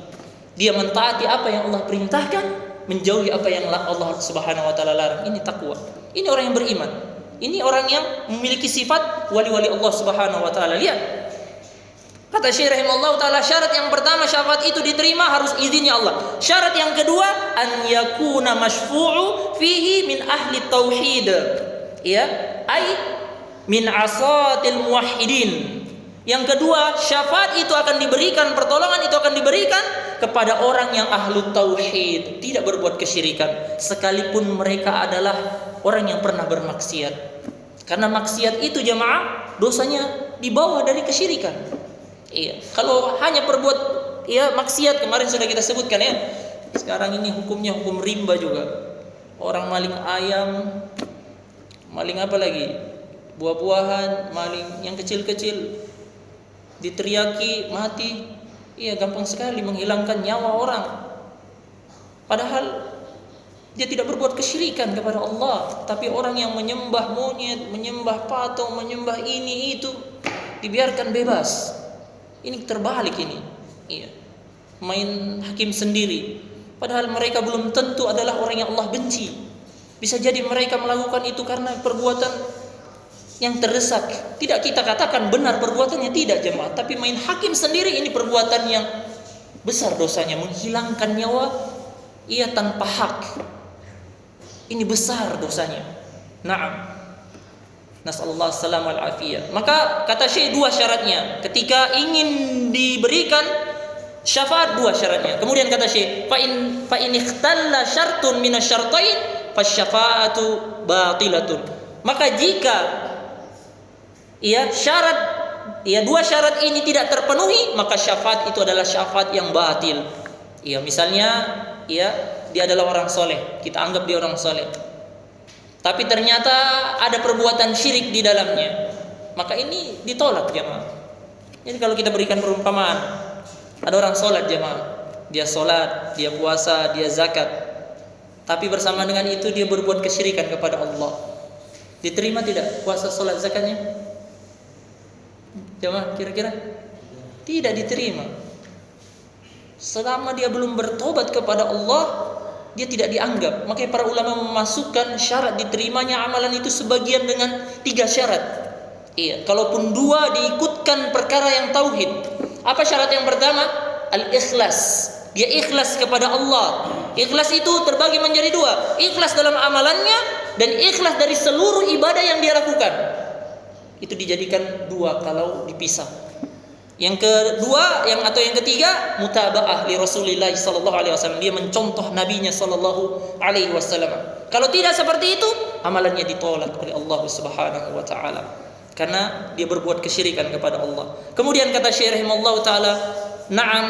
Dia mentaati apa yang Allah perintahkan, menjauhi apa yang Allah Subhanahu wa taala larang. Ini takwa. Ini orang yang beriman. Ini orang yang memiliki sifat wali-wali Allah Subhanahu wa taala. Lihat. Kata Syekh rahimahullah taala, syarat yang pertama syafaat itu diterima harus izinnya Allah. Syarat yang kedua, an yakuna masyfu'u fihi min ahli tauhid. Ya, ai min asatil muwahhidin. Yang kedua, syafaat itu akan diberikan, pertolongan itu akan diberikan kepada orang yang ahlu tauhid, tidak berbuat kesyirikan, sekalipun mereka adalah orang yang pernah bermaksiat. Karena maksiat itu jemaah dosanya di bawah dari kesyirikan. Iya, kalau hanya berbuat maksiat, kemarin sudah kita sebutkan ya. Sekarang ini hukumnya hukum rimba juga. Orang maling ayam, maling apa lagi? Buah-buahan, maling yang kecil-kecil, diteriaki mati. Iya, gampang sekali menghilangkan nyawa orang. Padahal dia tidak berbuat kesyirikan kepada Allah, tapi orang yang menyembah monyet, menyembah patung, menyembah ini itu dibiarkan bebas. Ini terbalik ini. Iya. Main hakim sendiri. Padahal mereka belum tentu adalah orang yang Allah benci. Bisa jadi mereka melakukan itu karena perbuatan yang terdesak. Tidak kita katakan benar perbuatannya, tidak jemaah, tapi main hakim sendiri ini perbuatan yang besar dosanya, menghilangkan nyawa tanpa hak. Ini besar dosanya. Naam. Nasallallahu salam wal afiyah. Maka kata Syekh dua syaratnya. Ketika ingin diberikan syafaat, dua syaratnya. Kemudian kata Syekh, fa in ikhtalla syartun minasyartain fasyafa'atu batilatun. Maka jika dua syarat ini tidak terpenuhi, maka syafaat itu adalah syafaat yang batil. Misalnya dia adalah orang soleh, kita anggap dia orang soleh, tapi ternyata ada perbuatan syirik di dalamnya, maka ini ditolak jemaah. Jadi kalau kita berikan perumpamaan, ada orang sholat jemaah, dia sholat, dia puasa, dia zakat, tapi bersama dengan itu dia berbuat kesyirikan kepada Allah, diterima tidak puasa, sholat, zakatnya? Jemaah, kira-kira tidak diterima. Selama dia belum bertobat kepada Allah, dia tidak dianggap. Makanya para ulama memasukkan syarat diterimanya amalan itu sebagian dengan 3 syarat. Kalaupun 2 diikutkan perkara yang tauhid. Apa syarat yang pertama? Al-ikhlas. Dia ikhlas kepada Allah. Ikhlas itu terbagi menjadi 2. Ikhlas dalam amalannya dan ikhlas dari seluruh ibadah yang dia lakukan. Itu dijadikan 2 kalau dipisah. Yang kedua, yang ketiga, mutaba'ah li Rasulillah sallallahu alaihi wasallam. Dia mencontoh nabinya sallallahu alaihi wasallam. Kalau tidak seperti itu, amalannya ditolak oleh Allah Subhanahu wa taala. Karena dia berbuat kesyirikan kepada Allah. Kemudian kata Syekh rahimahullahu taala, na'am,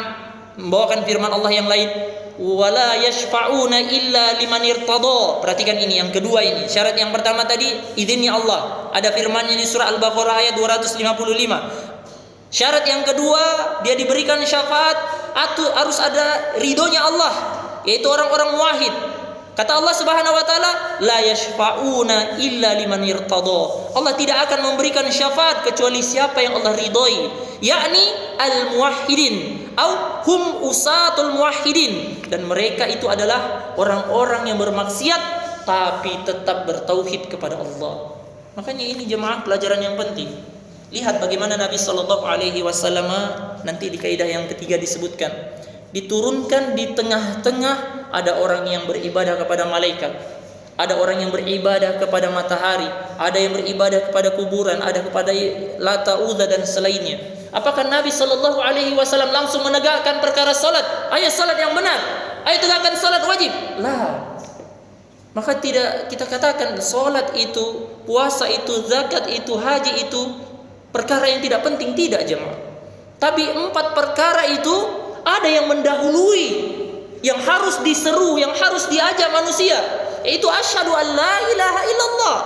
membawakan firman Allah yang lain, wala yashfa'una illa liman irtada. Perhatikan ini yang kedua ini. Syarat yang pertama tadi izinnya Allah. Ada firman-Nya di surah Al-Baqarah ayat 255. Syarat yang kedua, dia diberikan syafaat harus ada ridhonya Allah, yaitu orang-orang muwahhid. Kata Allah Subhanahu wa taala, la yashfa'una illa liman irtada. Allah tidak akan memberikan syafaat kecuali siapa yang Allah ridhoi, yakni al-muwahhidin au hum usatul muwahhidin, dan mereka itu adalah orang-orang yang bermaksiat tapi tetap bertauhid kepada Allah. Makanya ini jemaah pelajaran yang penting. Lihat bagaimana Nabi sallallahu alaihi wasallam nanti di kaidah yang ketiga disebutkan, diturunkan di tengah-tengah ada orang yang beribadah kepada malaikat, ada orang yang beribadah kepada matahari, ada yang beribadah kepada kuburan, ada kepada Lata, Uzza dan selainnya. Apakah Nabi sallallahu alaihi wasallam langsung menegakkan perkara salat? Ayo salat yang benar, ayo tegakkan salat wajib? Lah. Maka tidak kita katakan salat itu, puasa itu, zakat itu, haji itu perkara yang tidak penting, tidak jemaah. Tapi 4 perkara itu ada yang mendahului yang harus diseru, yang harus diajak manusia, yaitu asyhadu an la ilaha illallah.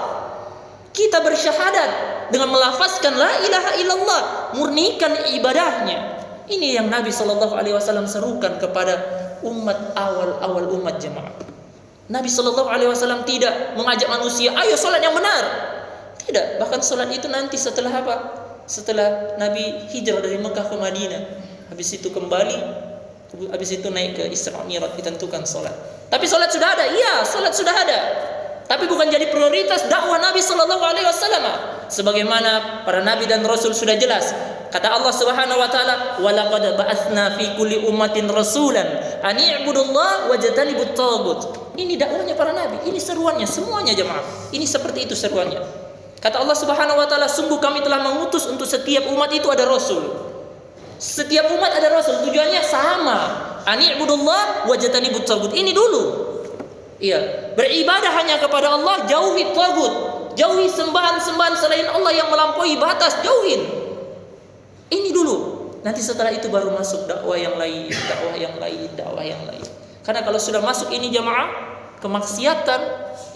Kita bersyahadat dengan melafazkan la ilaha illallah, murnikan ibadahnya. Ini yang Nabi SAW serukan kepada umat awal umat jemaah. Nabi SAW tidak mengajak manusia, ayo sholat yang benar. Tidak, bahkan sholat itu nanti setelah apa? Setelah Nabi hijrah dari Mekah ke Madinah. Habis itu kembali, habis itu naik ke Isra Mi'raj, ditentukan sholat. Tapi sholat sudah ada, iya sholat sudah ada. Tapi bukan jadi prioritas dakwah Nabi SAW. Sebagaimana para Nabi dan Rasul sudah jelas. Kata Allah Subhanahu Wa Taala, "Walaqad ba'atsna fi kulli ummatin rasulan an i'budullaha wajtanibut taghut." Ini dakwahnya para Nabi, ini seruannya semuanya jemaah. Ini seperti itu seruannya. Kata Allah Subhanahu Wa Taala, "Sungguh kami telah mengutus untuk setiap umat itu ada Rasul." Setiap umat ada Rasul, tujuannya sama. An i'budullaha wajtanibut taghut. Ini dulu. Iya, beribadah hanya kepada Allah, jauhi tagut, jauhi sembahan-sembahan selain Allah yang melampaui batas, jauhin. Ini dulu. Nanti setelah itu baru masuk dakwah yang lain, dakwah yang lain, dakwah yang lain. Karena kalau sudah masuk ini jamaah, kemaksiatan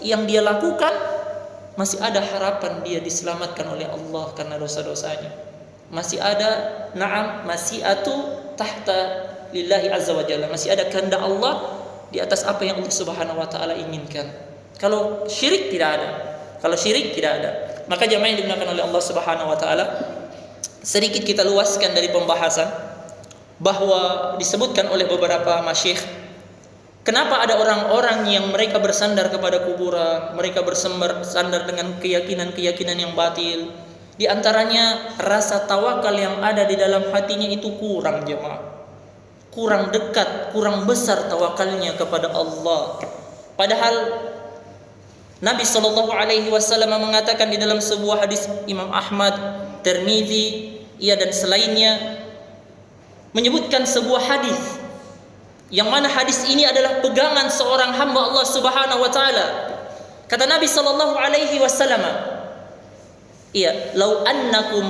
yang dia lakukan, masih ada harapan dia diselamatkan oleh Allah karena dosa-dosanya. Masih ada masyiatu tahta lillahi azza wa jalla. Masih ada kehendak Allah di atas apa yang Allah Subhanahu wa taala inginkan. Kalau syirik tidak ada. Kalau syirik tidak ada. Maka jamaah yang dimuliakan oleh Allah Subhanahu wa taala, sedikit kita luaskan dari pembahasan bahwa disebutkan oleh beberapa masyayikh, kenapa ada orang-orang yang mereka bersandar kepada kuburan, mereka bersandar dengan keyakinan-keyakinan yang batil. Di antaranya rasa tawakal yang ada di dalam hatinya itu kurang jemaah. Kurang dekat, kurang besar tawakalnya kepada Allah. Padahal Nabi SAW mengatakan di dalam sebuah hadis Imam Ahmad, Tirmizi, dan selainnya, menyebutkan sebuah hadis yang mana hadis ini adalah pegangan seorang hamba Allah Subhanahu wa taala. Kata Nabi SAW, "Lau annakum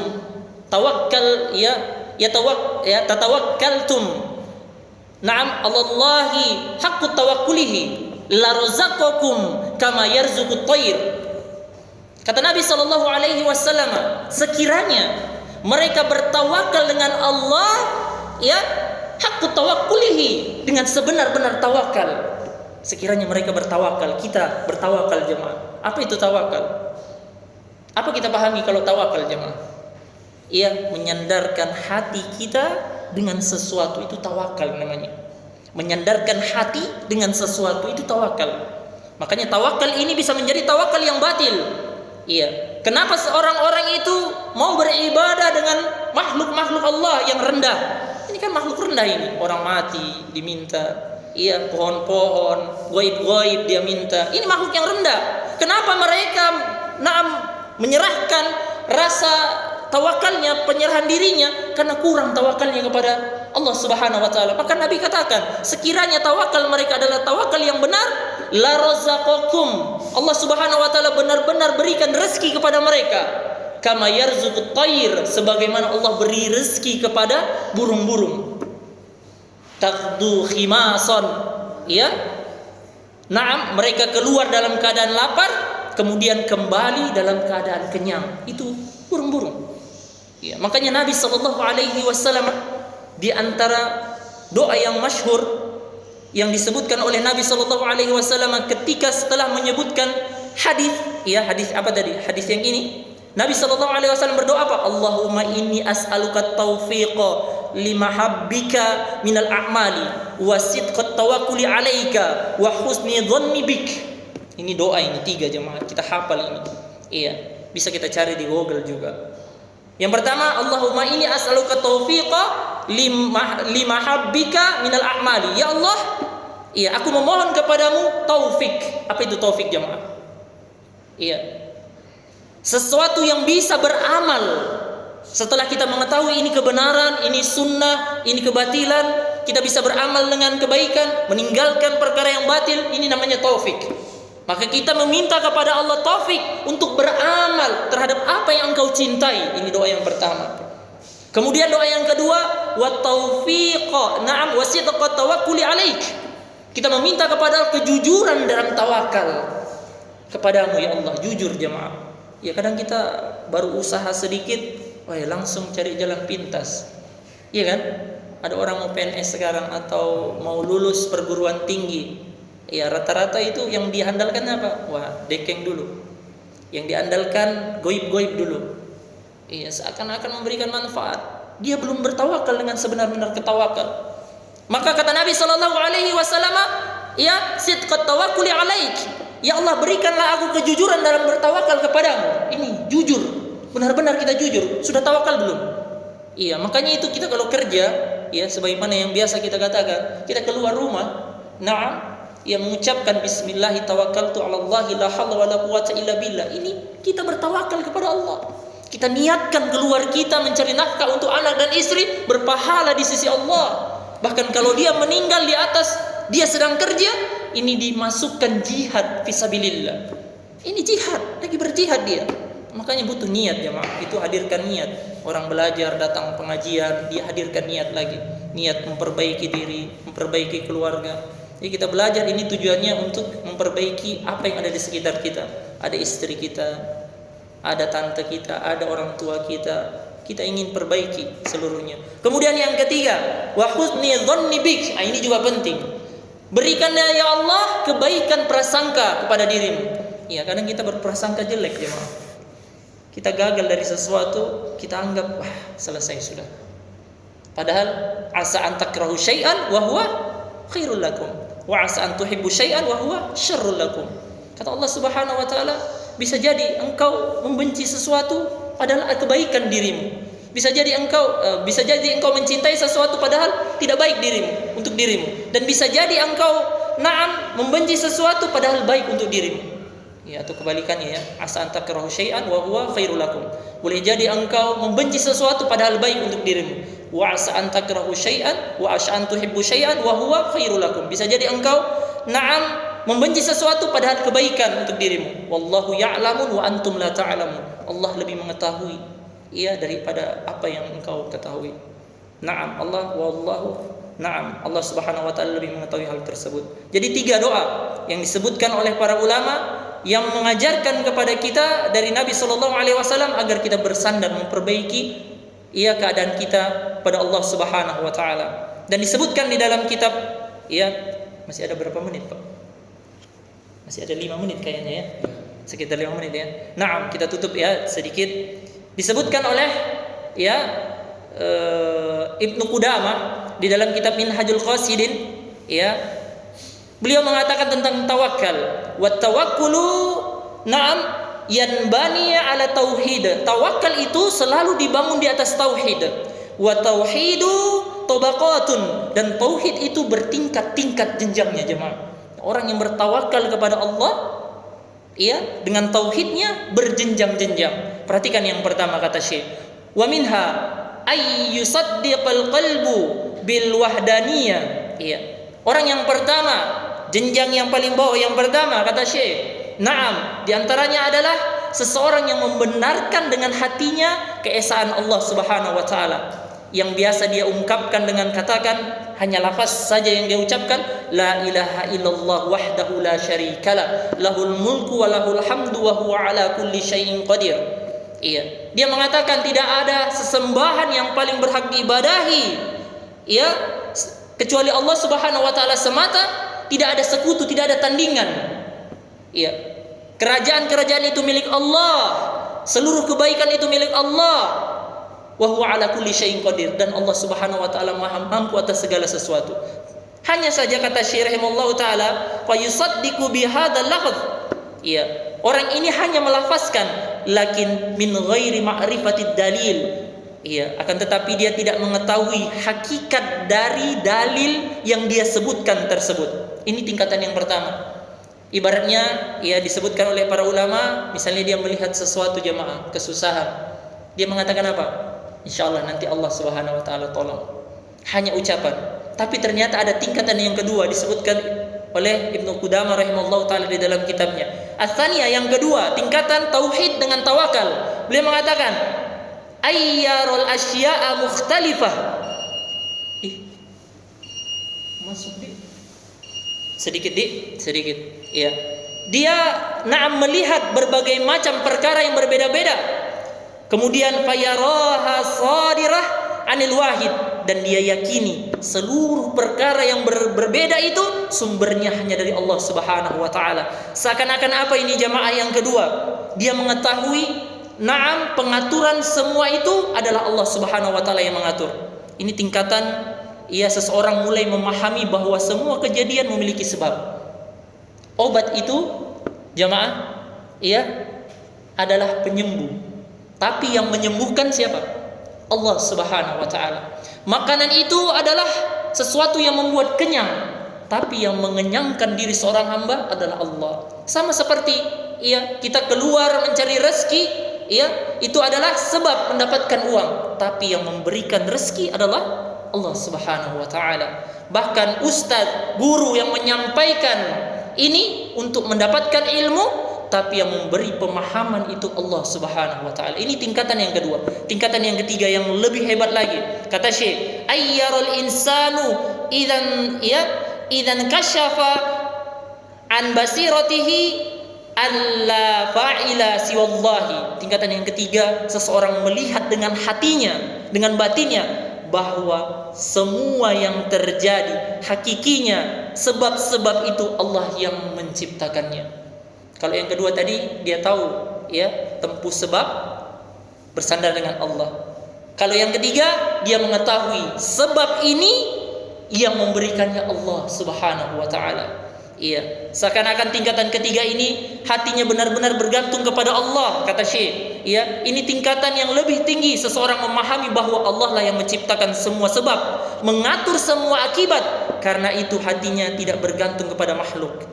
tatawakkaltum Allahi haqqut tawakkulihi la razaqakum kama yarzuqut thair." Kata Nabi SAW, sekiranya mereka bertawakal dengan Allah, haqqut tawakkulihi, dengan sebenar-benar tawakal. Sekiranya mereka bertawakal, kita bertawakal jemaah. Apa itu tawakal? Apa kita pahami kalau tawakal jemaah? Menyandarkan hati kita dengan sesuatu, itu tawakal namanya. Menyandarkan hati dengan sesuatu itu tawakal. Makanya tawakal ini bisa menjadi tawakal yang batil. Kenapa seorang-orang itu mau beribadah dengan makhluk-makhluk Allah yang rendah? Ini kan makhluk rendah ini, orang mati diminta, pohon-pohon, gaib-gaib dia minta. Ini makhluk yang rendah. Kenapa mereka menyerahkan rasa tawakalnya, penyerahan dirinya? Karena kurang tawakalnya kepada Allah Subhanahu wa taala. Maka Nabi katakan, sekiranya tawakal mereka adalah tawakal yang benar, la razaqakum, Allah Subhanahu wa taala benar-benar berikan rezeki kepada mereka, kama yarzuqut thair, sebagaimana Allah beri rezeki kepada burung-burung. Taqdu khimasan, mereka keluar dalam keadaan lapar, kemudian kembali dalam keadaan kenyang. Itu burung-burung. Makanya Nabi SAW di antara doa yang masyhur yang disebutkan oleh Nabi SAW ketika setelah menyebutkan hadis, hadis apa tadi? Hadis yang ini, Nabi SAW berdoa apa? Allahumma inni as'aluka taufiqa limahabbika minal a'mali wa sidqat tawakkuli 'alaika wa husni dhanni bik. Ini doa ini 3 jemaah, kita hafal ini. Bisa kita cari di Google juga. Yang pertama, Allahumma inni as'aluka taufiqa limahabbika minal a'mali. Ya Allah, aku memohon kepadamu taufik. Apa itu taufik jemaah? Sesuatu yang bisa beramal. Setelah kita mengetahui ini kebenaran, ini sunnah, ini kebatilan, kita bisa beramal dengan kebaikan, meninggalkan perkara yang batil. Ini namanya taufik. Maka kita meminta kepada Allah taufik untuk beramal terhadap apa yang engkau cintai. Ini doa yang pertama. Kemudian doa yang kedua, wa taufiqa wa sidqa tawakkuli 'alaik. Kita meminta kepada kejujuran dalam tawakal kepadamu ya Allah, jujur jemaah. Ya kadang kita baru usaha sedikit, wah langsung cari jalan pintas. Iya kan? Ada orang mau PNS sekarang atau mau lulus perguruan tinggi. Ya rata-rata itu yang diandalkan apa? Wah, dekeng dulu. Yang diandalkan goib-goib dulu. Iya, seakan-akan memberikan manfaat. Dia belum bertawakal dengan sebenar-benar ketawakal. Maka kata Nabi sallallahu alaihi wasallam, ya sidqat tawakkuli alaik. Ya Allah, berikanlah aku kejujuran dalam bertawakal kepadamu. Ini jujur. Benar-benar kita jujur. Sudah tawakal belum? Iya, makanya itu kita kalau kerja, ya sebagaimana yang biasa kita katakan, kita keluar rumah, na'am, ya mengucapkan bismillah tawakkaltu 'alallahi la haula wala quwwata illa billah. Ini kita bertawakal kepada Allah. Kita niatkan keluar kita mencari nafkah untuk anak dan istri, berpahala di sisi Allah. Bahkan kalau dia meninggal di atas dia sedang kerja, ini dimasukkan jihad fisabilillah. Ini jihad, lagi berjihad dia. Makanya butuh niat jemaah. Itu hadirkan niat. Orang belajar, datang pengajian, dia hadirkan niat lagi. Niat memperbaiki diri, memperbaiki keluarga. Jadi kita belajar ini tujuannya untuk memperbaiki apa yang ada di sekitar kita. Ada istri kita, ada tante kita, ada orang tua kita. Kita ingin perbaiki seluruhnya. Kemudian yang ketiga, wa husni dzanni bik. Ini juga penting. Berikanlah ya Allah kebaikan prasangka kepada dirimu. Ya, kadang kita berprasangka jelek ya, maaf. Kita gagal dari sesuatu, kita anggap wah, selesai sudah. Padahal asa an takrahu syai'an wa huwa khairul lakum, wa asa an tuhibbu syai'an wa huwa syarrul lakum. Kata Allah Subhanahu wa taala, bisa jadi engkau membenci sesuatu padahal kebaikan dirimu. Bisa jadi engkau mencintai sesuatu padahal tidak baik dirimu, untuk dirimu. Dan bisa jadi engkau membenci sesuatu padahal baik untuk dirimu. Ya, atau kebalikannya ya. Asa an takrahu syai'an wa huwa khairul lakum. Boleh jadi engkau membenci sesuatu padahal baik untuk dirimu. Wa asa an takrahu syai'an wa asa an tuhibbu syai'an wa huwa khairul lakum. Bisa jadi engkau membenci sesuatu padahal kebaikan untuk dirimu. Wallahu ya'lamun wa antum la ta'lamun. Allah lebih mengetahui daripada apa yang engkau ketahui. Allah Subhanahu wa taala lebih mengetahui hal tersebut. Jadi 3 doa yang disebutkan oleh para ulama yang mengajarkan kepada kita dari Nabi sallallahu alaihi wasallam agar kita bersandar memperbaiki keadaan kita pada Allah Subhanahu wa taala. Dan disebutkan di dalam kitab masih ada berapa menit, Pak? Masih ada 5 menit kayaknya ya. Sekitar 5 menit ya. Kita tutup sedikit. Disebutkan oleh Ibnu Qudamah di dalam kitab Minhajul Qasidin beliau mengatakan tentang tawakal. Wa tawakkulu yanbani ala tauhid. Tawakal itu selalu dibangun di atas tauhid. Wa tauhidu tabaqatun, dan tauhid itu bertingkat-tingkat jenjangnya jemaah. Orang yang bertawakal kepada Allah dengan tauhidnya berjenjang-jenjang. Perhatikan yang pertama kata Syekh. Wa minha ay yusaddiqal qalbu bil wahdaniyah. Orang yang pertama, jenjang yang paling bawah yang pertama kata Syekh. Di antaranya adalah seseorang yang membenarkan dengan hatinya keesaan Allah Subhanahu wa taala. Yang biasa dia ungkapkan dengan katakan hanya lafaz saja yang dia ucapkan, la ilaha illallah wahdahu la syarikalah, lahul mulku wa lahul hamdu wa huwa ala kulli syai'in qadir. Dia mengatakan tidak ada sesembahan yang paling berhak diibadahi kecuali Allah Subhanahu wa taala semata, tidak ada sekutu, tidak ada tandingan. Kerajaan-kerajaan itu milik Allah, seluruh kebaikan itu milik Allah. Wa huwa ala kulli syai'in qadir, dan Allah Subhanahu wa taala Maha mampu atas segala sesuatu. Hanya saja kata Syekh rahimahullahu taala, fa yusaddiqu bi hadzal lafz. Orang ini hanya melafazkan lakin min ghairi ma'rifatid dalil. Akan tetapi dia tidak mengetahui hakikat dari dalil yang dia sebutkan tersebut. Ini tingkatan yang pertama. Ibaratnya disebutkan oleh para ulama, misalnya dia melihat sesuatu jemaah kesusahan. Dia mengatakan apa? Insyaallah nanti Allah Subhanahu wa taala tolong. Hanya ucapan. Tapi ternyata ada tingkatan yang kedua disebutkan oleh Ibnu Qudamah rahimahullahu taala di dalam kitabnya. Ats-tsaniyah, yang kedua, tingkatan tauhid dengan tawakal. Beliau mengatakan ayyarul asya'a mukhtalifah. Masuk di sedikit. Iya. Dia melihat berbagai macam perkara yang berbeda-beda. Kemudian fayaraha sadirah anil wahid, dan dia yakini seluruh perkara yang berbeda itu sumbernya hanya dari Allah Subhanahu wa taala. Seakan-akan apa ini jamaah yang kedua? Dia mengetahui pengaturan semua itu adalah Allah Subhanahu wa taala yang mengatur. Ini tingkatan seseorang mulai memahami bahwa semua kejadian memiliki sebab. Obat itu jamaah adalah penyembuh. Tapi yang menyembuhkan siapa? Allah Subhanahu wa taala. Makanan itu adalah sesuatu yang membuat kenyang, tapi yang mengenyangkan diri seorang hamba adalah Allah. Sama seperti kita keluar mencari rezeki, itu adalah sebab mendapatkan uang, tapi yang memberikan rezeki adalah Allah Subhanahu wa taala. Bahkan ustaz, guru yang menyampaikan ini untuk mendapatkan ilmu, tapi yang memberi pemahaman itu Allah Subhanahu wa taala. Ini tingkatan yang kedua. Tingkatan yang ketiga yang lebih hebat lagi. Kata Syekh, ayyarul insanu idzan kasyafa an basiratihi alla fa'ila siwallahi. Tingkatan yang ketiga, seseorang melihat dengan hatinya, dengan batinnya, bahwa semua yang terjadi hakikinya, sebab-sebab itu Allah yang menciptakannya. Kalau yang kedua tadi dia tahu tempuh sebab bersandar dengan Allah. Kalau yang ketiga dia mengetahui sebab ini yang memberikannya Allah Subhanahu wa taala. Seakan-akan tingkatan ketiga ini hatinya benar-benar bergantung kepada Allah, kata Syekh. Ini tingkatan yang lebih tinggi, seseorang memahami bahwa Allah lah yang menciptakan semua sebab, mengatur semua akibat. Karena itu hatinya tidak bergantung kepada makhluk.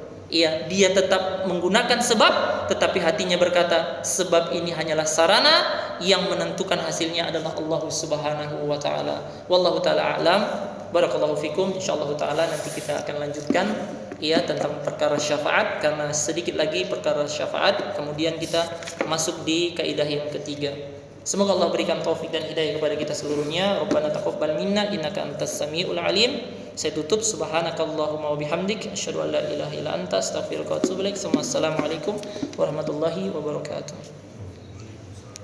Dia tetap menggunakan sebab, tetapi hatinya berkata sebab ini hanyalah sarana, yang menentukan hasilnya adalah Allah Subhanahu wa taala. Wallahu taala a'lam. Barakallahu fikum. Insyaallah taala nanti kita akan lanjutkan tentang perkara syafaat, karena sedikit lagi perkara syafaat, kemudian kita masuk di kaidah yang ketiga. Semoga Allah berikan taufik dan hidayah kepada kita seluruhnya. Rabbana taqabbal minna innaka antas samiul alim. Saya tutup, subhanakallahumma wa bihamdik, asyhadu an la ilaha illa anta, astaghfiruka wa atubu ilaik. Assalamualaikum warahmatullahi wabarakatuh.